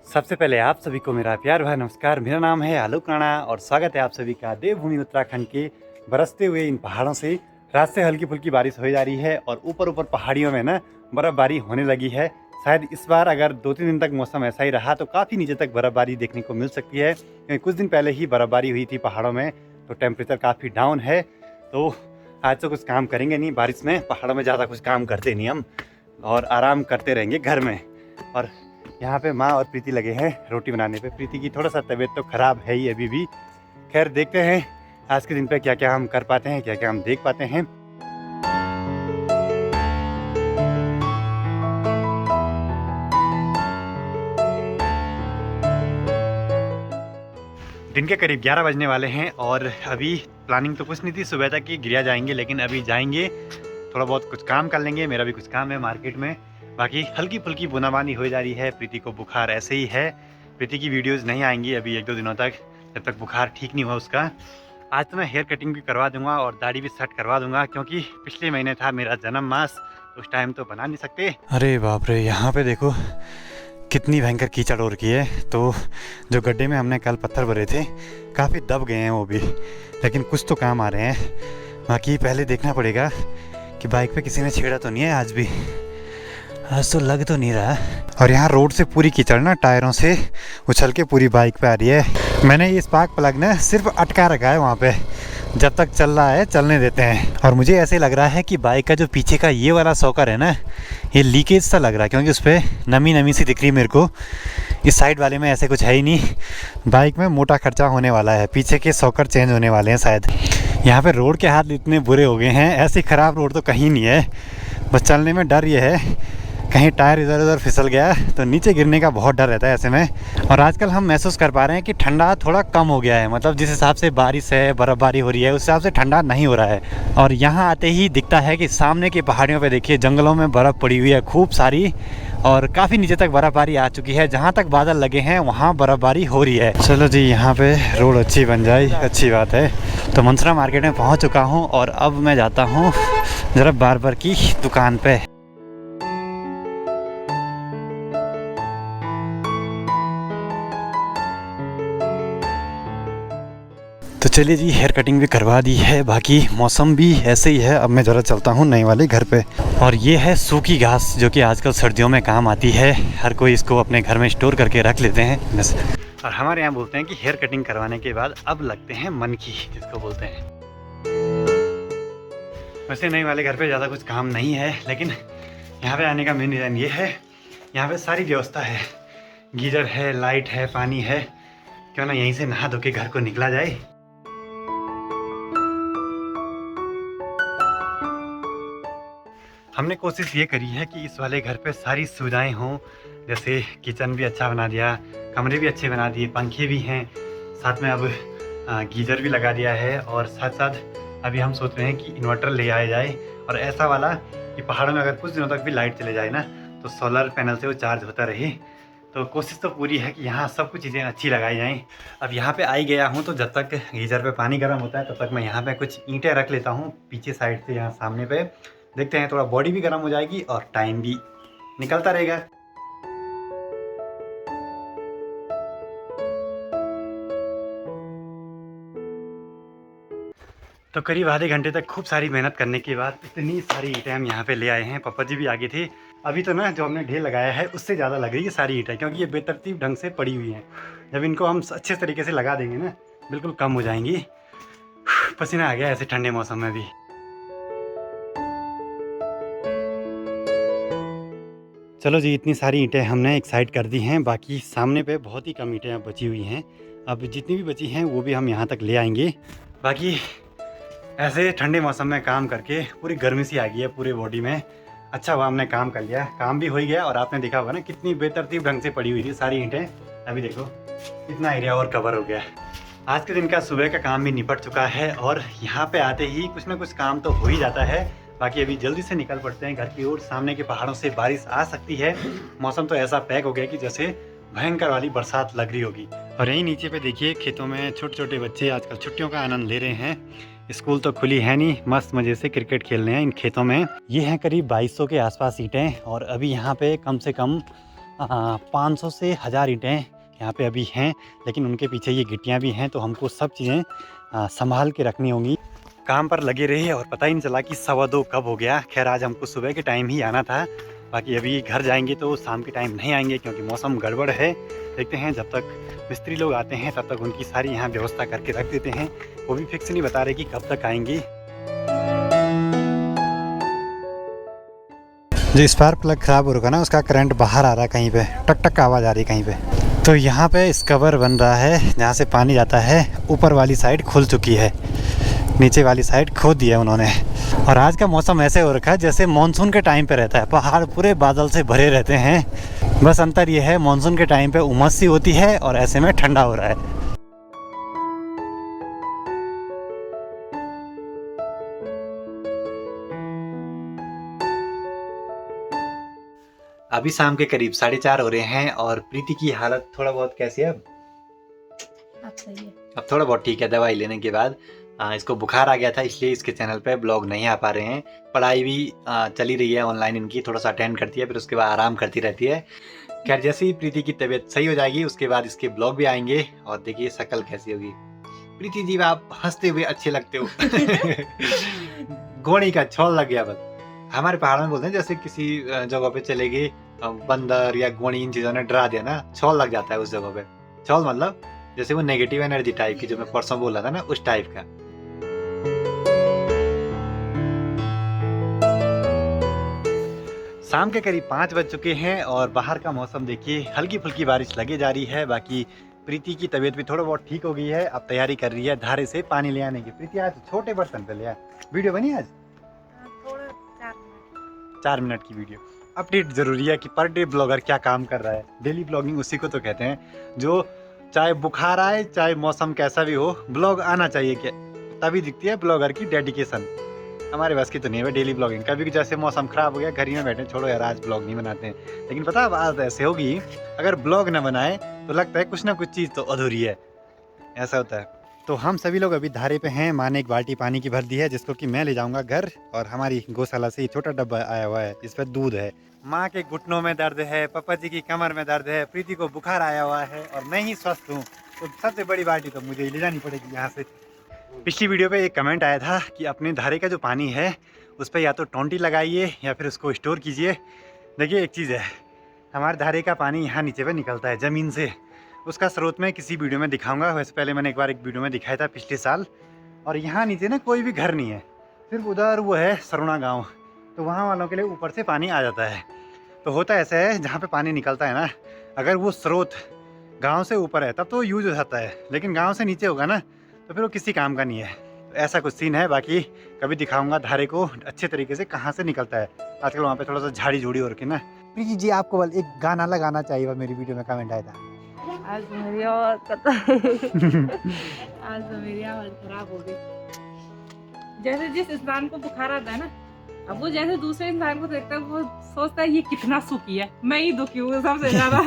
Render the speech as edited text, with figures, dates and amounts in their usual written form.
सबसे पहले आप सभी को मेरा प्यार भरा नमस्कार। मेरा नाम है आलोक राणा और स्वागत है आप सभी का देवभूमि उत्तराखंड के बरसते हुए इन पहाड़ों से। रात से हल्की फुल्की बारिश हो जा रही है और ऊपर ऊपर पहाड़ियों में ना बर्फ़बारी होने लगी है। शायद इस बार अगर 2-3 दिन तक मौसम ऐसा ही रहा तो काफ़ी नीचे तक बर्फ़बारी देखने को मिल सकती है, क्योंकि कुछ दिन पहले ही बर्फ़बारी हुई थी पहाड़ों में, तो टेम्परेचर काफ़ी डाउन है। तो आज तो कुछ काम करेंगे नहीं बारिश में, पहाड़ों में ज़्यादा कुछ काम करते नहीं हम, और आराम करते रहेंगे घर में। और यहाँ पे माँ और प्रीति लगे हैं रोटी बनाने पे। प्रीति की थोड़ा सा तबीयत तो ख़राब है ही अभी भी। खैर देखते हैं आज के दिन पे क्या क्या हम कर पाते हैं, क्या क्या हम देख पाते हैं। दिन के करीब 11 बजने वाले हैं और अभी प्लानिंग तो कुछ नहीं थी सुबह तक कि गिरिया जाएंगे, लेकिन अभी जाएंगे, थोड़ा बहुत कुछ काम कर लेंगे। मेरा भी कुछ काम है मार्केट में। बाकी हल्की फुल्की बूंदाबांदी हो जा रही है। प्रीति को बुखार ऐसे ही है। प्रीति की वीडियोस नहीं आएंगी अभी 1-2 दिनों तक, जब तक बुखार ठीक नहीं हुआ उसका। आज तो मैं हेयर कटिंग भी करवा दूंगा और दाढ़ी भी सेट करवा दूंगा, क्योंकि पिछले महीने था मेरा जन्म मास, उस टाइम तो बना नहीं सकते। अरे बाप रे, यहाँ पे देखो कितनी भयंकर कीचड़ हो रखी है। तो जो गड्ढे में हमने कल पत्थर भरे थे काफ़ी दब गए हैं वो भी, लेकिन कुछ तो काम आ रहे हैं। बाकी पहले देखना पड़ेगा कि बाइक पे किसी ने छेड़ा तो नहीं है आज भी। आज तो लग तो नहीं रहा। और यहाँ रोड से पूरी कीचड़ ना टायरों से उछल के पूरी बाइक पे आ रही है। मैंने ये स्पार्क प्लग ना सिर्फ अटका रखा है वहाँ पे, जब तक चल रहा है चलने देते हैं। और मुझे ऐसे लग रहा है कि बाइक का जो पीछे का ये वाला सॉकर है ना, ये लीकेज सा लग रहा है, क्योंकि उस पर नमी नमी सी दिख रही है मेरे को। इस साइड वाले में ऐसे कुछ है ही नहीं। बाइक में मोटा खर्चा होने वाला है, पीछे के सॉकर चेंज होने वाले हैं शायद। यहाँ पे रोड के हाथ इतने बुरे हो गए हैं, ऐसी ख़राब रोड तो कहीं नहीं है। बस चलने में डर ये है कहीं टायर इधर उधर फिसल गया तो नीचे गिरने का बहुत डर रहता है ऐसे में। और आजकल हम महसूस कर पा रहे हैं कि ठंडा थोड़ा कम हो गया है, मतलब जिस हिसाब से बारिश है बर्फ़बारी हो रही है उस हिसाब से ठंडा नहीं हो रहा है। और यहाँ आते ही दिखता है कि सामने की पहाड़ियों पे देखिए जंगलों में बर्फ़ पड़ी हुई है खूब सारी, और काफ़ी नीचे तक बर्फ़बारी आ चुकी है। जहाँ तक बादल लगे हैं वहाँ बर्फ़बारी हो रही है। चलो जी, यहाँ पे रोड अच्छी बन जाए, अच्छी बात है। तो मंसरा मार्केट में पहुँच चुका हूँ और अब मैं जाता हूँ ज़रा बार्बर की दुकान पे। तो चलिए जी, हेयर कटिंग भी करवा दी है, बाकी मौसम भी ऐसे ही है। अब मैं ज़रा चलता हूँ नए वाले घर पे। और ये है सूखी घास, जो कि आजकल सर्दियों में काम आती है। हर कोई इसको अपने घर में स्टोर करके रख लेते हैं बस। और हमारे यहाँ बोलते हैं कि हेयर कटिंग करवाने के बाद अब लगते हैं मनकी, जिसको बोलते हैं। वैसे नए वाले घर पे ज़्यादा कुछ काम नहीं है, लेकिन यहाँ पे आने का मेन रीज़न ये है, यहाँ पे सारी व्यवस्था है। गीज़र है, लाइट है, पानी है। क्यों ना यहीं से नहा धो के घर को निकला जाए। हमने कोशिश ये करी है कि इस वाले घर पे सारी सुविधाएं हों, जैसे किचन भी अच्छा बना दिया, कमरे भी अच्छे बना दिए, पंखे भी हैं, साथ में अब गीज़र भी लगा दिया है। और साथ साथ अभी हम सोच रहे हैं कि इन्वर्टर ले आया जाए, और ऐसा वाला कि पहाड़ों में अगर कुछ दिनों तक भी लाइट चले जाए ना तो सोलर पैनल से वो चार्ज होता रहे। तो कोशिश तो पूरी है कि यहाँ सब कुछ चीज़ें अच्छी लगाई जाएँ। अब यहाँ पे आई गया हूँ, तो जब तक गीज़र पे पानी गर्म होता है तब तक मैं यहाँ पे कुछ ईंटें रख लेता हूँ पीछे साइड से, यहाँ सामने पे। देखते हैं, थोड़ा बॉडी भी गर्म हो जाएगी और टाइम भी निकलता रहेगा। तो करीब आधे घंटे तक खूब सारी मेहनत करने के बाद इतनी सारी ईंटें हम यहाँ पे ले आए हैं। पापा जी भी आगे थे। अभी तो ना जो हमने ढेर लगाया है उससे ज़्यादा लग रही है सारी ईंटें, क्योंकि ये बेतरतीब ढंग से पड़ी हुई हैं। जब इनको हम अच्छे तरीके से लगा देंगे ना, बिल्कुल कम हो जाएंगी। पसीना आ गया ऐसे ठंडे मौसम में भी। चलो जी, इतनी सारी ईंटें हमने एक साइड कर दी हैं। बाकी सामने पे बहुत ही कम ईंटें अब बची हुई हैं। अब जितनी भी बची हैं वो भी हम यहाँ तक ले आएंगे। बाकी ऐसे ठंडे मौसम में काम करके पूरी गर्मी सी आ गई है पूरी बॉडी में। अच्छा हुआ हमने काम कर लिया, काम भी हो ही गया। और आपने देखा होगा ना कितनी बेतरतीब ढंग से पड़ी हुई थी सारी ईंटें। अभी देखो इतना एरिया और कवर हो गया। आज के दिन का सुबह का काम भी निपट चुका है, और यहाँ पे आते ही कुछ ना कुछ काम तो हो ही जाता है। बाकी अभी जल्दी से निकल पड़ते हैं घर की ओर। सामने के पहाड़ों से बारिश आ सकती है। मौसम तो ऐसा पैक हो गया कि जैसे भयंकर वाली बरसात लग रही होगी। और यहीं नीचे पे देखिए खेतों में छोटे छोटे बच्चे आजकल छुट्टियों का आनंद ले रहे हैं। स्कूल तो खुली है नहीं, मस्त मज़े से क्रिकेट खेल रहे हैं इन खेतों में। ये हैं करीब 2200 के आसपास ईंटें, और अभी यहाँ पे कम से कम 500 से 1000 ईंटें यहाँ पे अभी हैं, लेकिन उनके पीछे ये गिट्टियाँ भी हैं, तो हमको सब चीज़ें संभाल के रखनी होंगी। काम पर लगे रहे और पता ही नहीं चला कि 2:15 कब हो गया। खैर आज हमको सुबह के टाइम ही आना था, बाकी अभी घर जाएंगे तो शाम के टाइम नहीं आएंगे क्योंकि मौसम गड़बड़ है। देखते हैं, जब तक मिस्त्री लोग आते हैं तब तक उनकी सारी यहाँ व्यवस्था करके रख देते हैं। वो भी फिक्स नहीं बता रहे कि कब तक आएंगी। जो स्पार्क प्लग ख़राब हो रखा ना, उसका करंट बाहर आ रहा है कहीं पे, टक टक का आवाज़ आ रही है कहीं पे। तो यहाँ पे स्कवर बन रहा है जहाँ से पानी जाता है। ऊपर वाली साइड खुल चुकी है, नीचे वाली साइड खोद दिया उन्होंने। और आज का मौसम ऐसे हो रखा है जैसे मानसून के टाइम पे रहता है, पहाड़ पूरे बादल से भरे रहते हैं। बस अंतर ये है, मानसून के टाइम पे उमस सी होती है और ऐसे में ठंडा हो रहा है। अभी शाम के करीब 4:30 हो रहे हैं और प्रीति की हालत थोड़ा बहुत कैसी है अब सही है। अब थोड़ा बहुत ठीक है दवाई लेने के बाद। इसको बुखार आ गया था, इसलिए इसके चैनल पे ब्लॉग नहीं आ पा रहे हैं। पढ़ाई भी चली रही है ऑनलाइन इनकी, थोड़ा सा अटेंड करती है, फिर उसके बाद आराम करती रहती है। खैर जैसे ही प्रीति की तबीयत सही हो जाएगी उसके बाद इसके ब्लॉग भी आएंगे और देखिए शक्ल कैसी होगी। प्रीति जी आप हंसते हुए अच्छे लगते हो। गोणी का छौल लग गया बस। हमारे पहाड़ में बोलते हैं जैसे किसी जगह पे चले गए बंदर या गोणी, इन चीजों ने डरा दिया ना, छौल लग जाता है उस जगह पे। छौल मतलब जैसे वो नेगेटिव एनर्जी टाइप की, जो मैं परसों बोला था ना, उस टाइप का। शाम के करीब 5 बज चुके हैं और बाहर का मौसम देखिए, हल्की फुल्की बारिश लगे जा रही है। बाकी प्रीति की तबीयत भी थोड़ा बहुत ठीक हो गई है, अब तैयारी कर रही है धारे से पानी ले आने की। प्रीति आज छोटे बर्तन पे ले आ। वीडियो बनी आज थोड़ा 4 मिनट की वीडियो। अपडेट जरूरी है कि पर डे ब्लॉगर क्या काम कर रहा है। डेली ब्लॉगिंग उसी को तो कहते हैं, जो चाहे बुखार आए चाहे मौसम कैसा भी हो, ब्लॉग आना चाहिए। क्या तभी दिखती है ब्लॉगर की डेडिकेशन। हमारे बस की तो नहीं है डेली ब्लॉगिंग। कभी जैसे मौसम खराब हो गया, घर ही में बैठे, छोड़ो यार आज ब्लॉग नहीं बनाते हैं। लेकिन पता है बात ऐसे होगी, अगर ब्लॉग ना बनाए तो लगता है कुछ ना कुछ चीज़ तो अधूरी है, ऐसा होता है। तो हम सभी लोग अभी धारे पे हैं। माँ ने एक बाल्टी पानी की भर दी है, जिसको कि मैं ले जाऊंगा घर। और हमारी गौशाला से ये छोटा डब्बा आया हुआ है, इस पर दूध है। माँ के घुटनों में दर्द है, पापा जी की कमर में दर्द है, प्रीति को बुखार आया हुआ है और मैं ही स्वस्थ हूँ, तो सबसे बड़ी बाल्टी तो मुझे ले जानी पड़ेगी यहाँ से। पिछली वीडियो पे एक कमेंट आया था कि अपने धारे का जो पानी है उस पर या तो टोंटी लगाइए या फिर उसको स्टोर कीजिए। देखिए एक चीज़ है, हमारे धारे का पानी यहाँ नीचे पे निकलता है ज़मीन से। उसका स्रोत मैं किसी वीडियो में दिखाऊंगा। वैसे पहले मैंने एक बार एक वीडियो में दिखाया था पिछले साल। और यहाँ नीचे ना कोई भी घर नहीं है, सिर्फ उधर वो है सरुणा गाँव, तो वहाँ वालों के लिए ऊपर से पानी आ जाता है। तो होता ऐसा है, जहाँ पे पानी निकलता है ना, अगर वो स्रोत गांव से ऊपर है तब तो यूज हो जाता है, लेकिन गांव से नीचे होगा ना तो फिर वो किसी काम का नहीं है। तो ऐसा कुछ सीन है। बाकी कभी दिखाऊंगा धारे को अच्छे तरीके से कहाँ से निकलता है। आजकल वहाँ पे थोड़ा सा झाड़ी झूड़ी हो रखी ना। प्रीति जी आपको एक गाना लगाना चाहिए, वह मेरी वीडियो में कमेंट आया था। आज मेरी आवाज आज तो मेरी आवाज खराब हो गई। जैसे जिस इंसान को बुखार आता है ना, अब वो जैसे दूसरे इंसान को देखता है, वो सोचता है ये कितना सुखी है, मैं ही दुखी हूँ सबसे ज्यादा।